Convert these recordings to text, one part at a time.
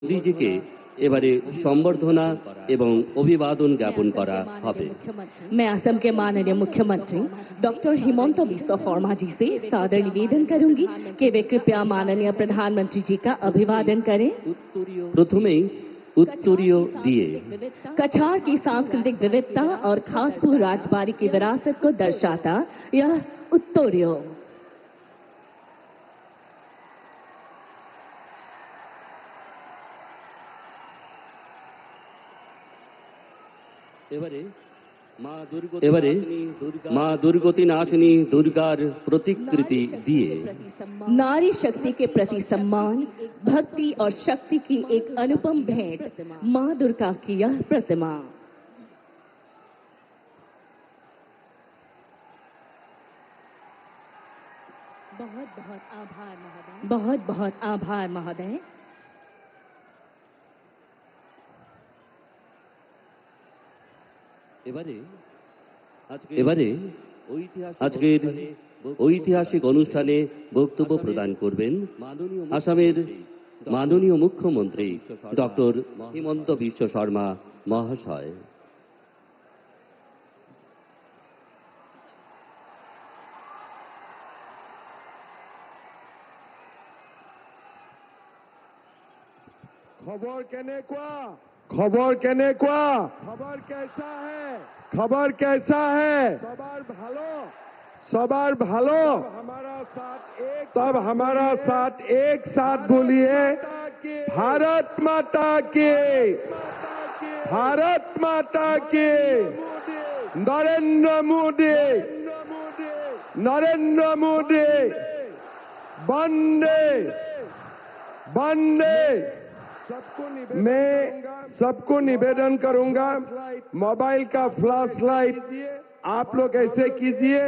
মোদিজিকে এবারে সম্বর্ধনা এবং অভিবাদন জ্ঞাপন করা হবে। मैं असम के माननीय मुख्यमंत्री डॉक्टर हिमंत बिस्वा शर्मा जी से सादर निवेदन करूंगी कि वे कृपया माननीय प्रधानमंत्री जी का अभिवादन करें। प्रथमेই उत्तरीय दिए कछार की सांस्कृतिक विविधता और खासपुर राजबाड़ी की विरासत को दर्शाता यह उत्तरीय এবারে মা দুর্গতি নাশিনী দুর্গার প্রতিকৃতি দিয়ে नारी शक्ति के प्रति सम्मान, भक्ति और शक्ति की एक अनुपम भेंट मां दुर्गा की यह प्रतिमा। बहुत बहुत आभार महोदय। बहुत बहुत आभार महोदय। এবারে আজকের ঐতিহাসিক অনুষ্ঠানে বক্তব্য প্রদান করবেন আসামের মাননীয় মুখ্যমন্ত্রী ডক্টর হিমন্ত বিশ্ব শর্মা মহাশয়। খবর কেনেকুৱা? খবর কেনেকুৱা? খবর कैसा है? खबर कैसा है? सबार भालो, सबार भालो। तब हमारा साथ एक साथ बोलिए भारत माता की, भारत माता की। नरेंद्र मोदी, नरेंद्र मोदी, वंदे वंदे। मैं सबको निवेदन करूंगा, मोबाइल का फ्लैश लाइट आप लोग ऐसे कीजिए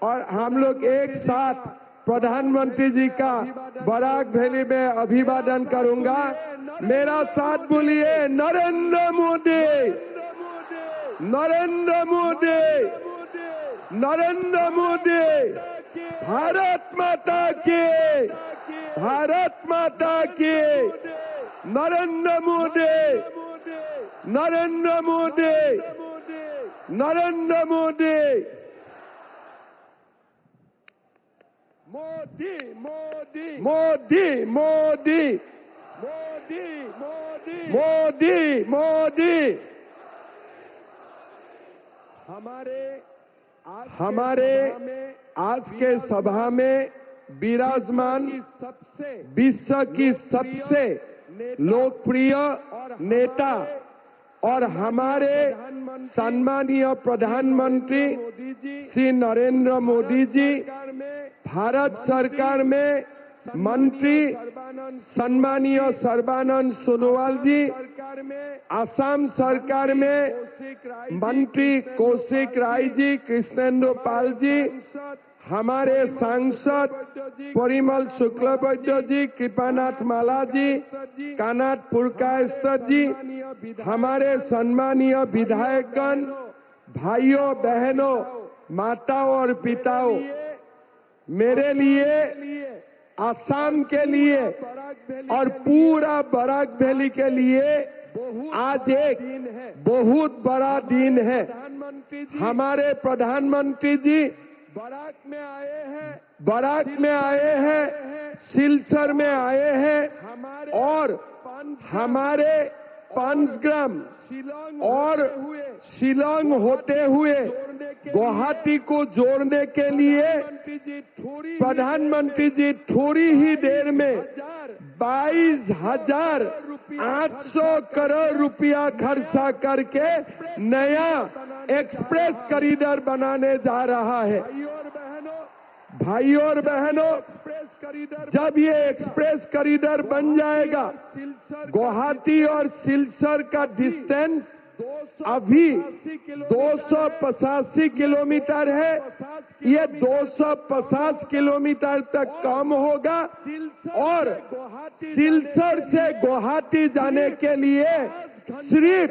और हम लोग एक साथ प्रधानमंत्री जी का बराक वैली में अभिवादन करूंगा। मेरा साथ बोलिए नरेंद्र मोदी, नरेंद्र मोदी, नरेंद्र मोदी। भारत माता की, भारत माता की। नरेंद्र मोदी, नरेंद्र मोदी, नरेंद्र मोदी। मोदी मोदी मोदी मोदी मोदी मोदी मोदी मोदी। हमारे आज के सभा में विराजमान विश्व की सबसे लोकप्रिय नेता और हमारे सम्मानीय प्रधानमंत्री श्री नरेंद्र मोदी जी, भारत सरकार में मंत्री सम्मानीय सर्बानंद सोनोवाल जी, असम सरकार में मंत्री कौशिक राय जी, कृष्णेंद्र पाल जी, हमारे सांसद परिमल शुक्लवैद्य जी, कृपानाथ माला जी, कानाथ पुरकायस्तर जी, हमारे सम्मानीय विधायकगण, भाइयों बहनों, माताओं और पिताओं, मेरे लिए, असम के लिए और पूरा बराक वैली के लिए आज एक बहुत बड़ा दिन है। हमारे प्रधानमंत्री जी बराक में आए हैं, बराक में आए हैं, सिलचर में आए हैं और हमारे पंचग्राम और शिलोंग होते हुए गुवाहाटी को जोड़ने के लिए प्रधानमंत्री जी थोड़ी ही देर में 22,800 करोड़ रुपया खर्चा करके नया एक्सप्रेस कॉरिडोर बनाने जा रहा है। भाइयों और बहनों, जब ये एक्सप्रेस कॉरिडोर बन जाएगा, गुवाहाटी और सिलचर का डिस्टेंस अभी 285 किलोमीटर है, ये 250 किलोमीटर तक कम होगा और सिलचर से गुवाहाटी जाने के लिए सिर्फ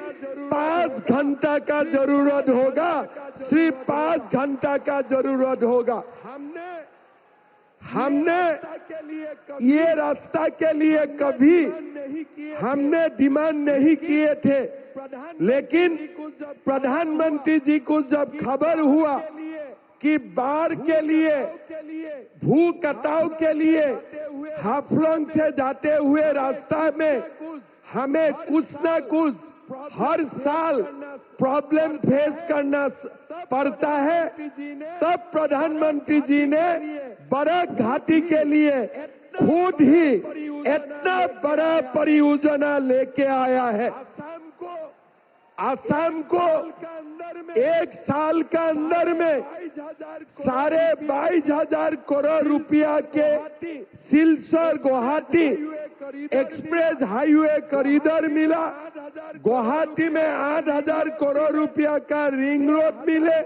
5 घंटा का जरूरत होगा, सिर्फ 5 घंटा का जरूरत होगा। हमने ये रास्ता के लिए कभी हमने डिमांड नहीं किए थे, लेकिन प्रधानमंत्री जी को जब खबर हुआ कि बाढ़ के लिए, भू कटाव के लिए हाफलंग से जाते हुए रास्ता में हमें कुछ न कुछ हर साल प्रॉब्लम फेस करना पड़ता है, तब प्रधानमंत्री जी ने बराक घाटी के लिए खुद ही इतना बड़ा परियोजना लेके आया है। असम को एक साल का अंदर में 22,500 करोड़ रुपया के Silchar Guwahati express highway corridor मिला। गुवाहाटी में 8,000 करोड़ रुपया का रिंग रोड मिले,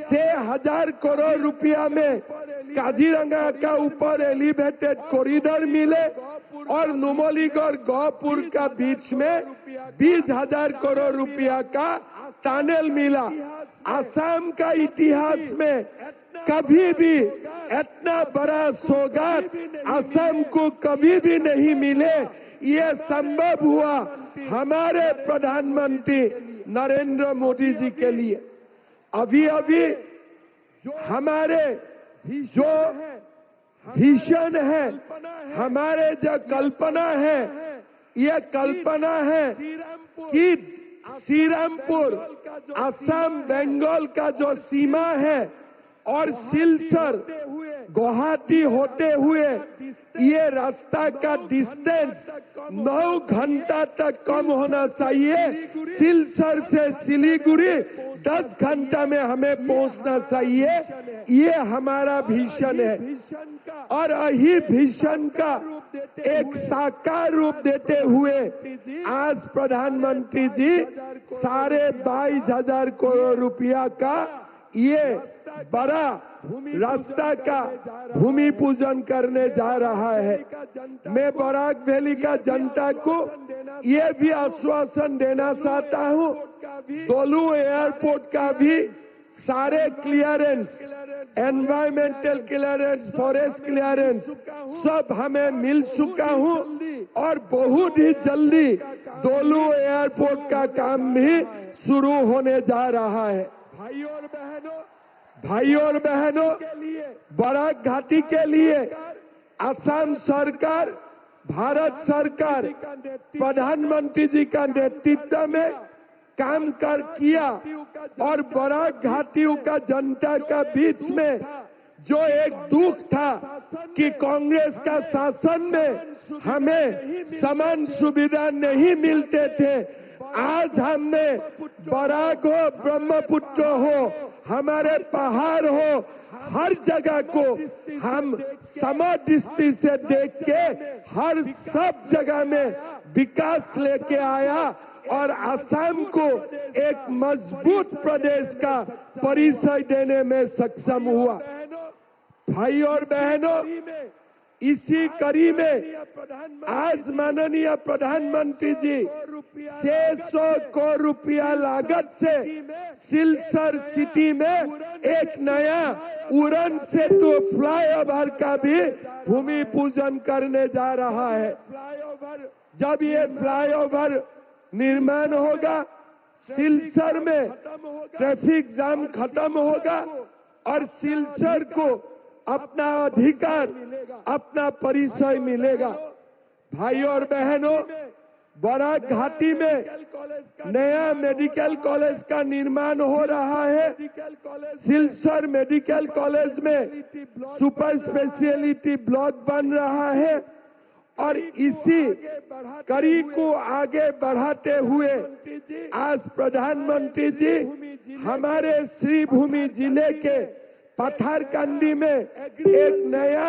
6,000 करोड़ रुपया में काजीरंगा का ऊपर एलिवेटेड कॉरिडोर मिले और नुमलीगढ़ गौपुर का बीच में 20,000 करोड़ रुपया का टनल मिला। असम का इतिहास में कभी भी इतना बड़ा सौगात असम को कभी भी नहीं मिले। ये संभव हुआ हमारे प्रधानमंत्री नरेंद्र मोदी जी के लिए। अभी अभी हमारे जो विजन है, हमारे जो कल्पना है, ये कल्पना है कि श्रीरामपुर असम बंगाल का जो सीमा है और सिलचर गुवाहाटी होते हुए ये रास्ता का डिस्टेंस 9 घंटा तक कम होना चाहिए। सिलचर से सिलीगुड़ी 10 घंटा में हमें पहुंचना चाहिए। ये हमारा विजन है और यही विजन का एक साकार रूप देते हुए आज प्रधानमंत्री जी 22,500 करोड़ रुपया का ये बड़ा रास्ता का भूमि पूजन करने जा रहा है। मैं बराक वैली का जनता को ये भी आश्वासन देना चाहता हूँ, दोलू एयरपोर्ट का भी सारे clearance, environmental clearance, forest clearance सब हमें मिल चुका हूँ और बहुत ही जल्दी दोलू एयरपोर्ट का काम भी शुरू होने जा रहा है। भाइयों और बहनों, बराक घाटी के लिए असम सरकार, भारत सरकार प्रधानमंत्री जी का नेतृत्व में काम कर किया और बराक घाटियों का जनता का बीच में जो एक दुख था कि कांग्रेस का शासन में हमें समान सुविधा नहीं मिलते थे, आज हमने बराक हो, ब्रह्मपुत्र हो, हमारे पहाड़ हो, हर जगह को हम समदृष्टि से देख के हर सब जगह में विकास लेके आया और असम को एक मजबूत प्रदेश का परिचय देने में सक्षम हुआ। भाई और बहनों, इसी कड़ी में आज माननीय प्रधानमंत्री जी 600 करोड़ रुपया लागत से सिलचर सिटी में एक नया उड़न सेतु फ्लाईओवर का भी भूमि पूजन करने जा रहा है। जब ये फ्लाईओवर निर्माण होगा, सिलचर में ट्रैफिक जाम खत्म होगा और सिलचर को अपना अधिकार, अपना परिचय मिलेगा। भाइयों और बहनों, बराक घाटी में नया मेडिकल कॉलेज का निर्माण हो रहा है। सिलचर मेडिकल कॉलेज में सुपर स्पेशलिटी ब्लॉक बन रहा है और इसी कड़ी को आगे बढ़ाते हुए आज प्रधानमंत्री जी हमारे श्रीभूमि जिले के पत्थरकंडी में एक नया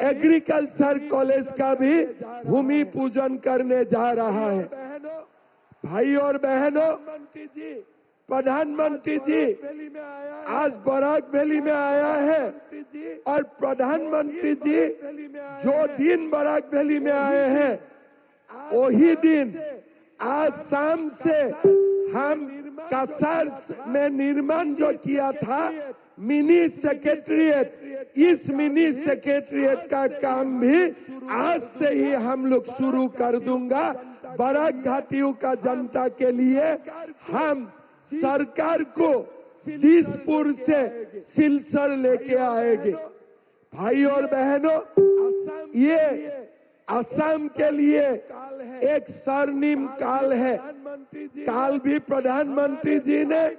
एग्रीकल्चर कॉलेज का भी भूमि पूजन करने जा रहा है। भाई और बहनों, प्रधानमंत्री जी आज बराक वैली में आया है और प्रधानमंत्री जी जो दिन बराक वैली में आए हैं वही दिन आज शाम से हम कसार में निर्माण जो किया था मिनी सेक्रेटरिएट, इस मिनी सेक्रेटरिएट का काम भी आज से ही हम लोग शुरू कर दूंगा। बराक घाटियों का जनता के लिए हम सरकार को दिसपुर से सिलचर लेके आएंगे। भाई और बहनों, ये असम के लिए एक स्वर्णिम काल है। काल भी प्रधानमंत्री जी ने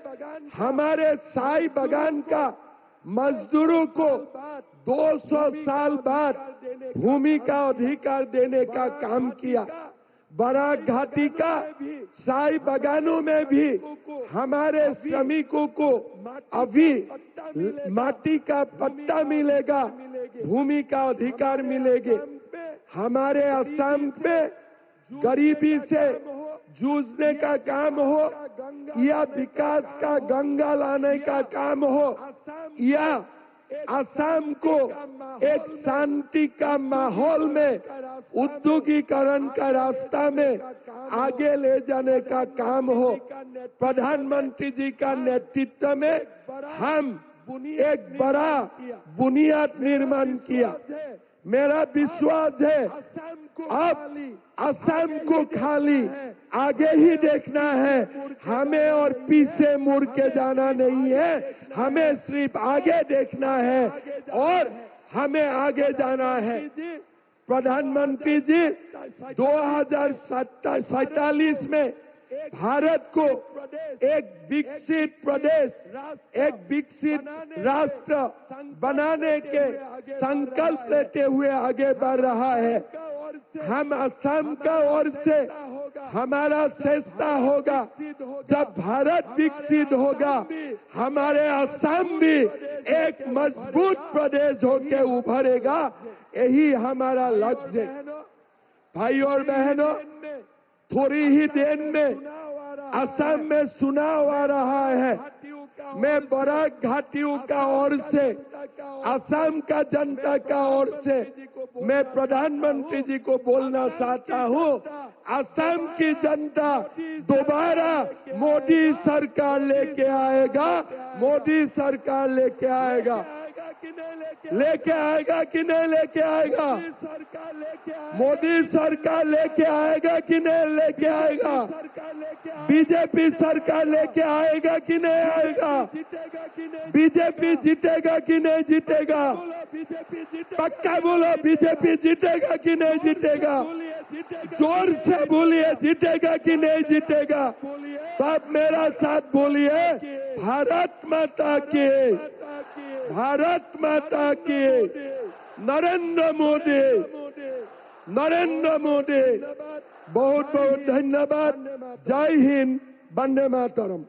हमारे चाय बागान का मजदूरों को 200 साल बाद भूमि का अधिकार देने का काम किया। बराक घाटी का चाय बागानों में भी हमारे श्रमिकों को अभी माटी का पट्टा मिलेगा, भूमि का अधिकार मिलेगी। हमारे असम में गरीबी से जूझने का काम हो या विकास का गंगा लाने का काम हो या असम को एक शांति का माहौल में उद्योगीकरण का रास्ता में आगे ले जाने का काम हो, प्रधानमंत्री जी का नेतृत्व में हम एक बड़ा बुनियाद निर्माण किया। मेरा विश्वास है अब असम को खाली आगे ही देखना है, हमें और पीछे मुड़ के जाना नहीं है। हमें सिर्फ आगे देखना है और हमें आगे जाना है। प्रधानमंत्री जी 2047 में भारत को एक विकसित प्रदेश, एक विकसित राष्ट्र बनाने के संकल्प लेते हुए आगे बढ़ रहा है। हम असम का ओर से हमारा चेष्टा होगा, जब भारत विकसित होगा हमारे असम भी एक मजबूत प्रदेश होकर उभरेगा। यही हमारा लक्ष्य है। भाई और बहनों, थोड़ी ही देर में असम में चुनाव आ रहा है। मैं बराक घाटियों का ओर से, असम का जनता का ओर से मैं प्रधानमंत्री जी को बोलना चाहता हूँ, असम की जनता दोबारा मोदी सरकार लेके आएगा। मोदी सरकार लेके आएगा। लेके आएगा कि नहीं लेके आएगा? मोदी सरकार लेके आएगा कि नहीं लेके आएगा? बीजेपी सरकार लेके आएगा कि नहीं आएगा? बीजेपी जीतेगा कि नहीं जीतेगा? पक्का बोलो, बीजेपी जीतेगा कि नहीं जीतेगा? जोर से बोलिए, जीतेगा कि नहीं जीतेगा? सब मेरा साथ बोलिए, भारत माता की, भारत माता की, नरेंद्र मोदी, नरेंद्र मोदी। बहुत बहुत धन्यवाद। जय हिंद, वंदे मातरम।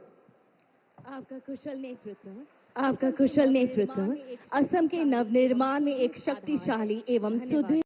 आपका कुशल नेतृत्व असम के नवनिर्माण में एक शक्तिशाली एवं सुदृढ़